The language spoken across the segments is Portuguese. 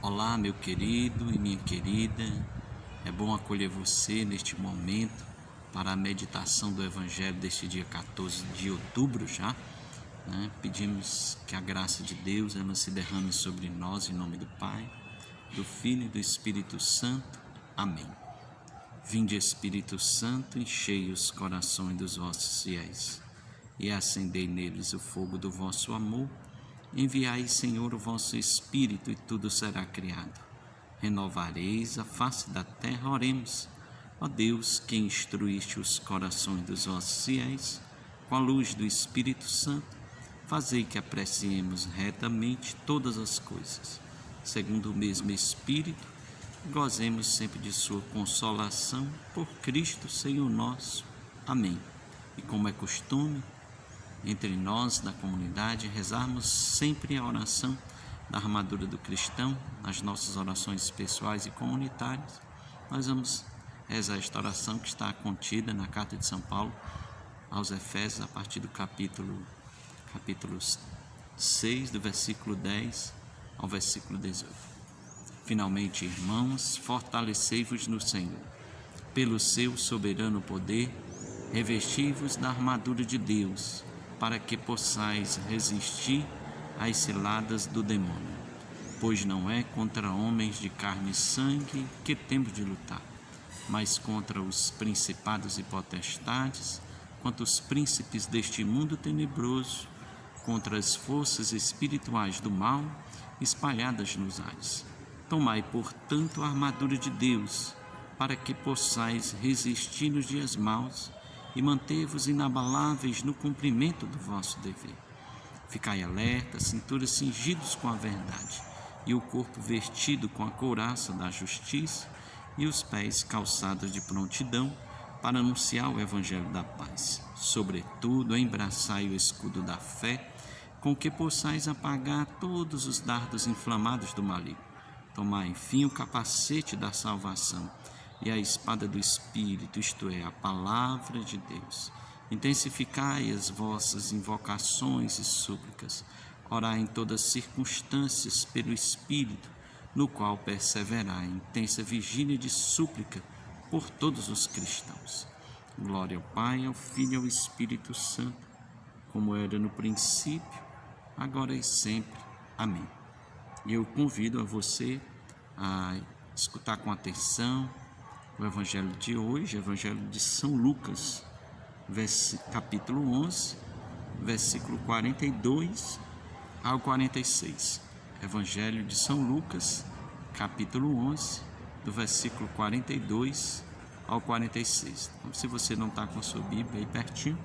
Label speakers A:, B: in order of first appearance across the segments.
A: Olá, meu querido e minha querida, é bom acolher você neste momento para a meditação do Evangelho deste dia 14 de outubro já, né? Pedimos que a graça de Deus ela se derrame sobre nós em nome do Pai, do Filho e do Espírito Santo. Amém. Vinde, Espírito Santo, enchei os corações dos vossos fiéis e acendei neles o fogo do vosso amor. Enviai, Senhor, o vosso Espírito, e tudo será criado. Renovareis a face da terra. Oremos. Ó Deus, que instruíste os corações dos vossos fiéis com a luz do Espírito Santo, fazei que apreciemos retamente todas as coisas, segundo o mesmo Espírito, e gozemos sempre de sua consolação, por Cristo Senhor nosso. Amém. E como é costume, entre nós da comunidade, rezarmos sempre a oração da armadura do cristão, nas nossas orações pessoais e comunitárias. Nós vamos rezar esta oração que está contida na carta de São Paulo aos Efésios, a partir do capítulo 6, do versículo 10 ao versículo 18. Finalmente, irmãos, fortalecei-vos no Senhor. Pelo seu soberano poder, revesti-vos da armadura de Deus, para que possais resistir às ciladas do demônio. Pois não é contra homens de carne e sangue que temos de lutar, mas contra os principados e potestades, contra os príncipes deste mundo tenebroso, contra as forças espirituais do mal espalhadas nos ares. Tomai, portanto, a armadura de Deus, para que possais resistir nos dias maus e manter-vos inabaláveis no cumprimento do vosso dever. Ficai alerta, cintura cingidos com a verdade, e o corpo vestido com a couraça da justiça, e os pés calçados de prontidão para anunciar o evangelho da paz. Sobretudo, embraçai o escudo da fé, com que possais apagar todos os dardos inflamados do maligno. Tomai, enfim, o capacete da salvação e a espada do Espírito, isto é, a palavra de Deus. Intensificai as vossas invocações e súplicas. Orai em todas as circunstâncias pelo Espírito, no qual perseverai em intensa vigília de súplica por todos os cristãos. Glória ao Pai, ao Filho e ao Espírito Santo, como era no princípio, agora e sempre. Amém. E eu convido a você a escutar com atenção o Evangelho de hoje, o Evangelho de São Lucas, capítulo 11, versículo 42 ao 46. Evangelho de São Lucas, capítulo 11, do versículo 42 ao 46. Então, se você não está com a sua Bíblia aí pertinho,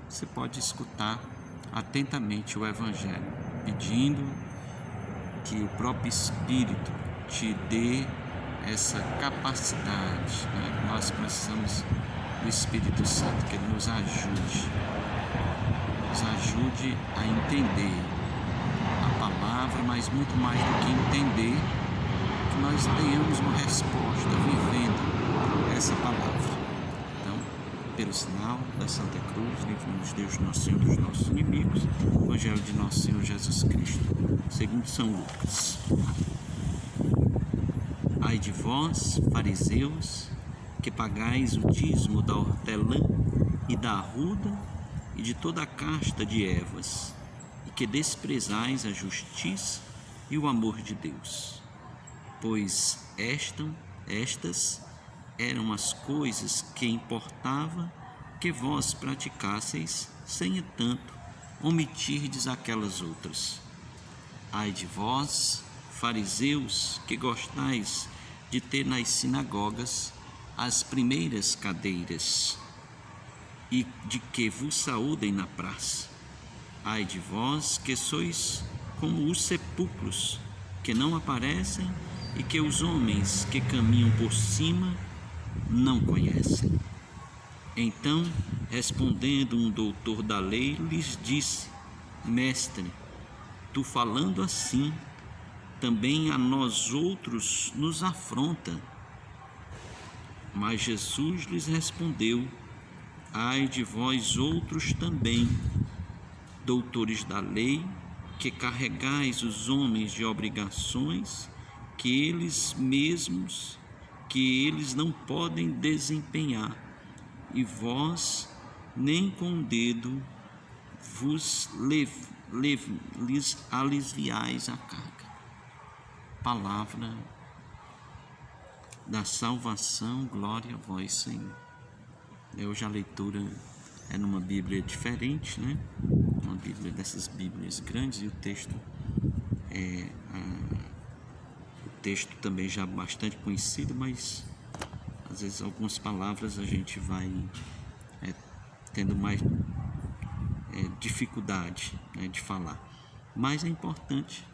A: você pode escutar atentamente o Evangelho, pedindo que o próprio Espírito te dê essa capacidade, né? Nós precisamos do Espírito Santo, que Ele nos ajude a entender a palavra, mas muito mais do que entender, que nós tenhamos uma resposta vivendo essa palavra. Então, pelo sinal da Santa Cruz, livra-nos Deus nosso Senhor dos nossos inimigos. Evangelho de nosso Senhor Jesus Cristo, segundo São Lucas. Ai de vós, fariseus, que pagais o dízimo da hortelã e da arruda e de toda a casta de ervas, e que desprezais a justiça e o amor de Deus. Pois estas eram as coisas que importava que vós praticasseis, sem tanto omitirdes aquelas outras. Ai de vós, fariseus, que gostais de ter nas sinagogas as primeiras cadeiras, e de que vos saúdem na praça. Ai de vós, que sois como os sepulcros, que não aparecem, e que os homens que caminham por cima não conhecem. Então, respondendo um doutor da lei, lhes disse: Mestre, tu falando assim, também a nós outros nos afronta. Mas Jesus lhes respondeu: Ai de vós outros também, doutores da lei, que carregais os homens de obrigações que eles não podem desempenhar, e vós nem com o dedo lhes aliviais a carga. Palavra da salvação, glória a vós, Senhor. Hoje a leitura é numa Bíblia diferente, né? Uma Bíblia dessas Bíblias grandes, e o texto também já bastante conhecido, mas às vezes algumas palavras a gente vai tendo mais dificuldade, né, de falar. Mas é importante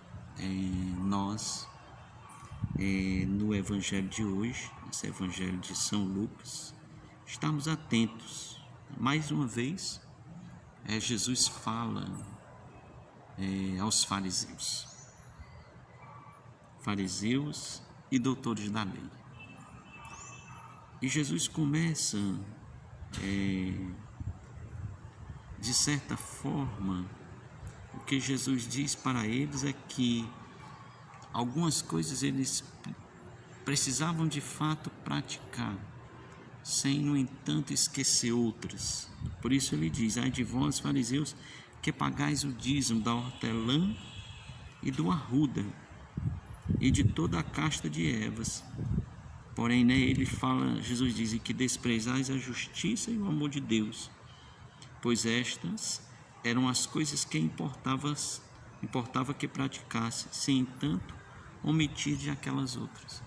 A: nós, no Evangelho de hoje, esse Evangelho de São Lucas, estarmos atentos. Mais uma vez, Jesus fala aos fariseus e doutores da lei. E Jesus começa, de certa forma, o que Jesus diz para eles é que algumas coisas eles precisavam de fato praticar, sem, no entanto, esquecer outras. Por isso ele diz: ai de vós, fariseus, que pagais o dízimo da hortelã e do arruda, e de toda a casta de ervas. Porém, Jesus diz que desprezais a justiça e o amor de Deus, pois estas eram as coisas que importava que praticasse, sem entanto omitir de aquelas outras.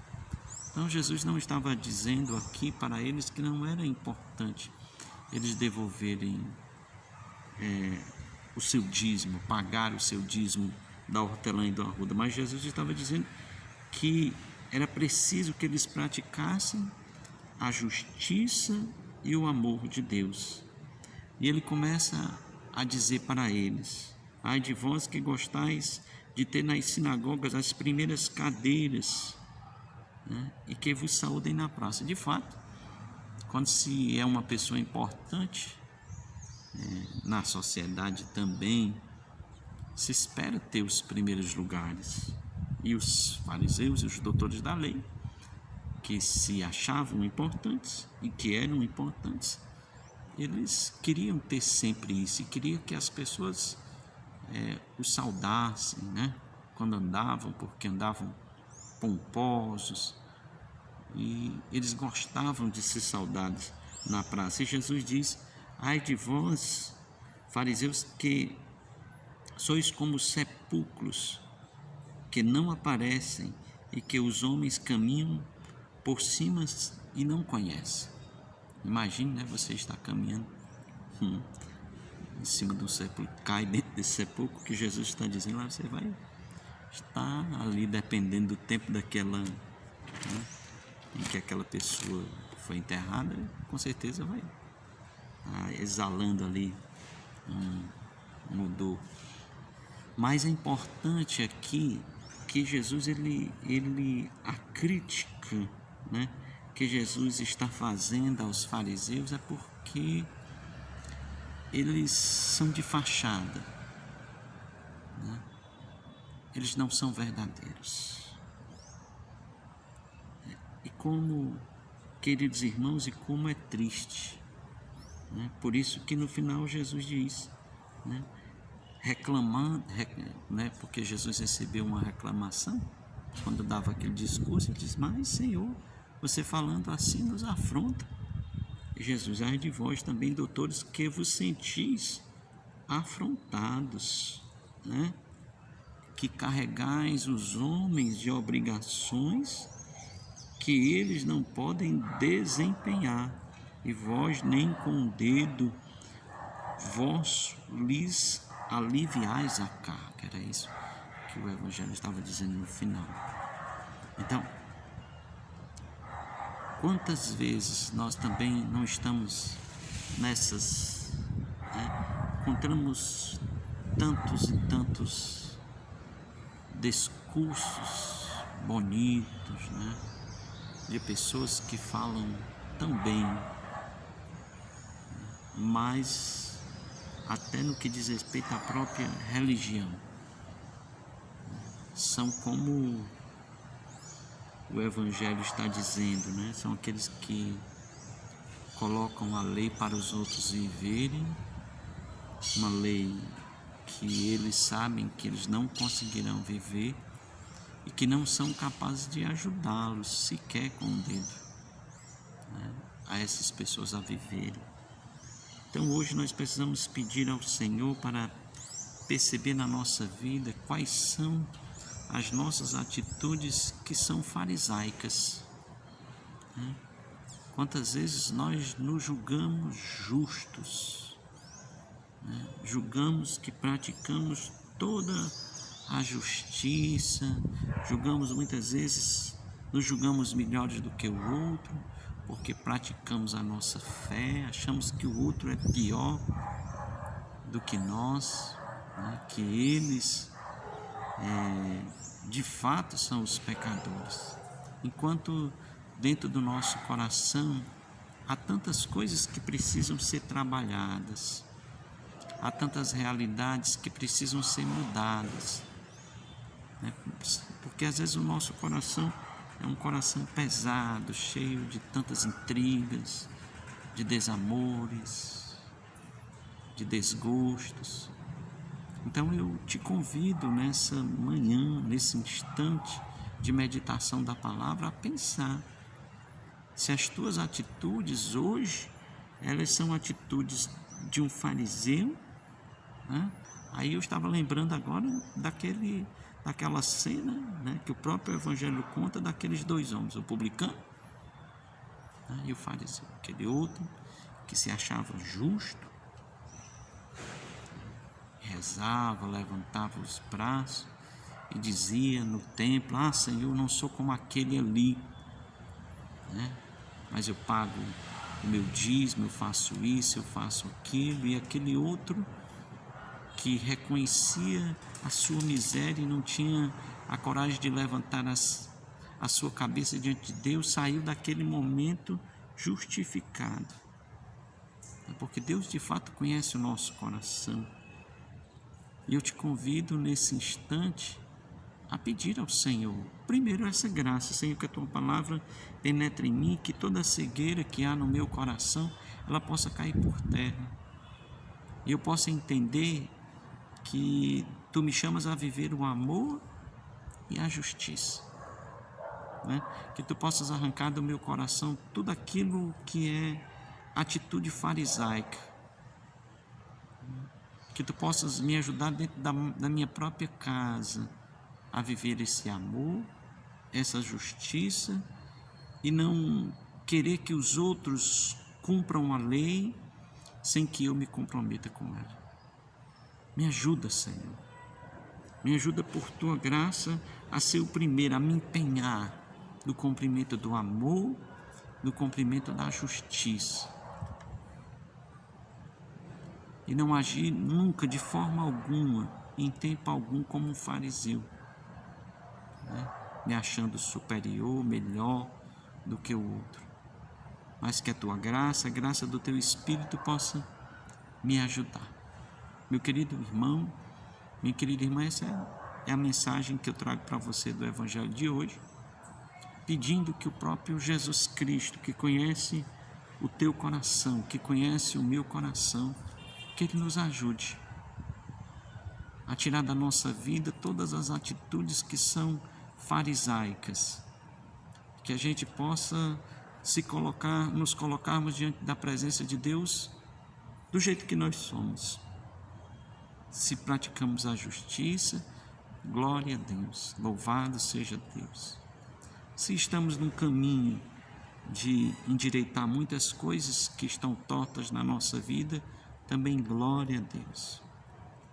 A: Então Jesus não estava dizendo aqui para eles que não era importante eles devolverem o seu dízimo, pagar o seu dízimo da hortelã e do arruda, mas Jesus estava dizendo que era preciso que eles praticassem a justiça e o amor de Deus. E ele começa a dizer para eles: ai de vós que gostais de ter nas sinagogas as primeiras cadeiras, né, e que vos saúdem na praça. De fato, quando se é uma pessoa importante na sociedade também, se espera ter os primeiros lugares. E os fariseus e os doutores da lei, que se achavam importantes e que eram importantes, eles queriam ter sempre isso, e queriam que as pessoas os saudassem, né? Quando andavam, porque andavam pomposos, e eles gostavam de ser saudados na praça. E Jesus diz: ai de vós, fariseus, que sois como sepulcros que não aparecem e que os homens caminham por cima e não conhecem. Imagine, né? Você está caminhando em cima de um sepulcro, cai dentro desse sepulcro que Jesus está dizendo lá, você vai estar ali, dependendo do tempo daquela, né, em que aquela pessoa foi enterrada, com certeza vai exalando ali um odor. Mas é importante aqui que Jesus, a crítica, né, que Jesus está fazendo aos fariseus é porque eles são de fachada, né? Eles não são verdadeiros. E como, queridos irmãos, e como é triste, né? Por isso que no final Jesus diz, né, reclamando, né, porque Jesus recebeu uma reclamação quando dava aquele discurso. Ele diz: mas Senhor, você falando assim nos afronta. E Jesus: ai de vós também, doutores, que vos sentis afrontados, né, que carregais os homens de obrigações que eles não podem desempenhar, e vós nem com o dedo vós lhes aliviais a carga. Era isso que o Evangelho estava dizendo no final. Então, quantas vezes nós também não estamos nessas, né? Encontramos tantos e tantos discursos bonitos, né, de pessoas que falam tão bem, mas até no que diz respeito à própria religião, são como o Evangelho está dizendo, né? São aqueles que colocam a lei para os outros viverem, uma lei que eles sabem que eles não conseguirão viver e que não são capazes de ajudá-los sequer com o dedo, né, a essas pessoas a viverem. Então hoje nós precisamos pedir ao Senhor para perceber na nossa vida quais são as nossas atitudes que são farisaicas, né? Quantas vezes nós nos julgamos justos, né? Julgamos que praticamos toda a justiça, julgamos muitas vezes, nos julgamos melhores do que o outro, porque praticamos a nossa fé, achamos que o outro é pior do que nós, né? Que eles de fato são os pecadores, enquanto dentro do nosso coração há tantas coisas que precisam ser trabalhadas, há tantas realidades que precisam ser mudadas, né? Porque às vezes o nosso coração é um coração pesado, cheio de tantas intrigas, de desamores, de desgostos. Então eu te convido nessa manhã, nesse instante de meditação da palavra, a pensar se as tuas atitudes hoje, elas são atitudes de um fariseu, né? Aí eu estava lembrando agora daquela cena, né, que o próprio Evangelho conta daqueles dois homens, o publicano, né, e o fariseu, aquele outro que se achava justo, rezava, levantava os braços e dizia no templo: ah, Senhor, eu não sou como aquele ali, né? Mas eu pago o meu dízimo, eu faço isso, eu faço aquilo. E aquele outro que reconhecia a sua miséria e não tinha a coragem de levantar a sua cabeça diante de Deus, saiu daquele momento justificado, porque Deus de fato conhece o nosso coração. E eu te convido nesse instante a pedir ao Senhor, primeiro, essa graça, Senhor, que a Tua palavra penetre em mim, que toda a cegueira que há no meu coração, ela possa cair por terra, e eu possa entender que Tu me chamas a viver o amor e a justiça, né? Que Tu possas arrancar do meu coração tudo aquilo que é atitude farisaica, que Tu possas me ajudar dentro da minha própria casa a viver esse amor, essa justiça, e não querer que os outros cumpram a lei sem que eu me comprometa com ela. Me ajuda, Senhor. Me ajuda por Tua graça a ser o primeiro a me empenhar no cumprimento do amor, no cumprimento da justiça. E não agir nunca, de forma alguma, em tempo algum, como um fariseu, né? Me achando superior, melhor do que o outro. Mas que a Tua graça, a graça do Teu Espírito possa me ajudar. Meu querido irmão, minha querida irmã, essa é a mensagem que eu trago para você do Evangelho de hoje, pedindo que o próprio Jesus Cristo, que conhece o teu coração, que conhece o meu coração, que Ele nos ajude a tirar da nossa vida todas as atitudes que são farisaicas, que a gente possa nos colocarmos diante da presença de Deus do jeito que nós somos. Se praticamos a justiça, glória a Deus, louvado seja Deus. Se estamos num caminho de endireitar muitas coisas que estão tortas na nossa vida, também glória a Deus.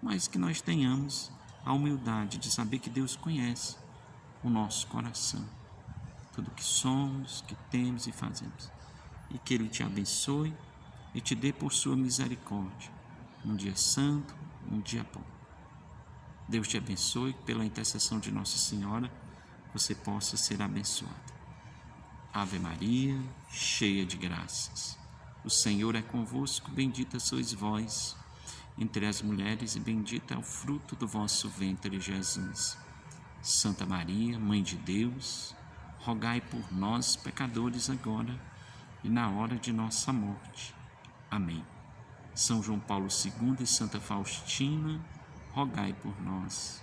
A: Mas que nós tenhamos a humildade de saber que Deus conhece o nosso coração, tudo que somos, que temos e fazemos, e que Ele te abençoe e te dê por sua misericórdia um dia santo, um dia bom. Deus te abençoe, pela intercessão de Nossa Senhora, você possa ser abençoado. Ave Maria, cheia de graças, o Senhor é convosco, bendita sois vós entre as mulheres e bendito é o fruto do vosso ventre, Jesus. Santa Maria, Mãe de Deus, rogai por nós, pecadores, agora e na hora de nossa morte. Amém. São João Paulo II e Santa Faustina, rogai por nós.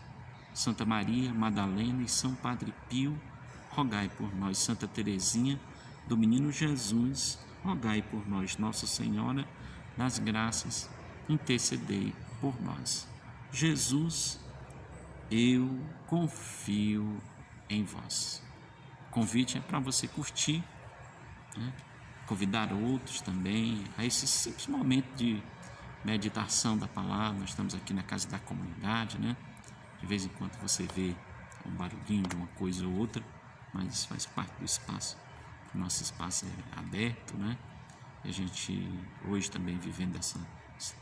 A: Santa Maria Madalena e São Padre Pio, rogai por nós. Santa Teresinha do Menino Jesus, rogai por nós. Nossa Senhora das Graças, intercedei por nós. Jesus, eu confio em vós. O convite é para você curtir, né? Convidar outros também a esse simples momento de meditação da palavra. Nós estamos aqui na Casa da Comunidade, né? De vez em quando você vê um barulhinho de uma coisa ou outra, mas faz parte do espaço. O nosso espaço é aberto, né? E a gente, hoje também vivendo esse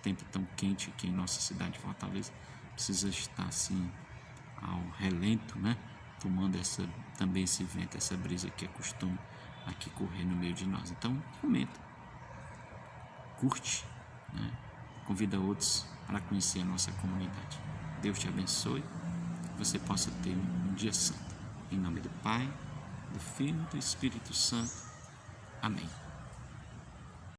A: tempo tão quente aqui em nossa cidade de Fortaleza, precisa estar assim ao relento, né? Tomando também esse vento, essa brisa que é costume aqui correr no meio de nós. Então, comenta, curte, né? Convida outros para conhecer a nossa comunidade. Deus te abençoe, que você possa ter um dia santo. Em nome do Pai, do Filho e do Espírito Santo. Amém.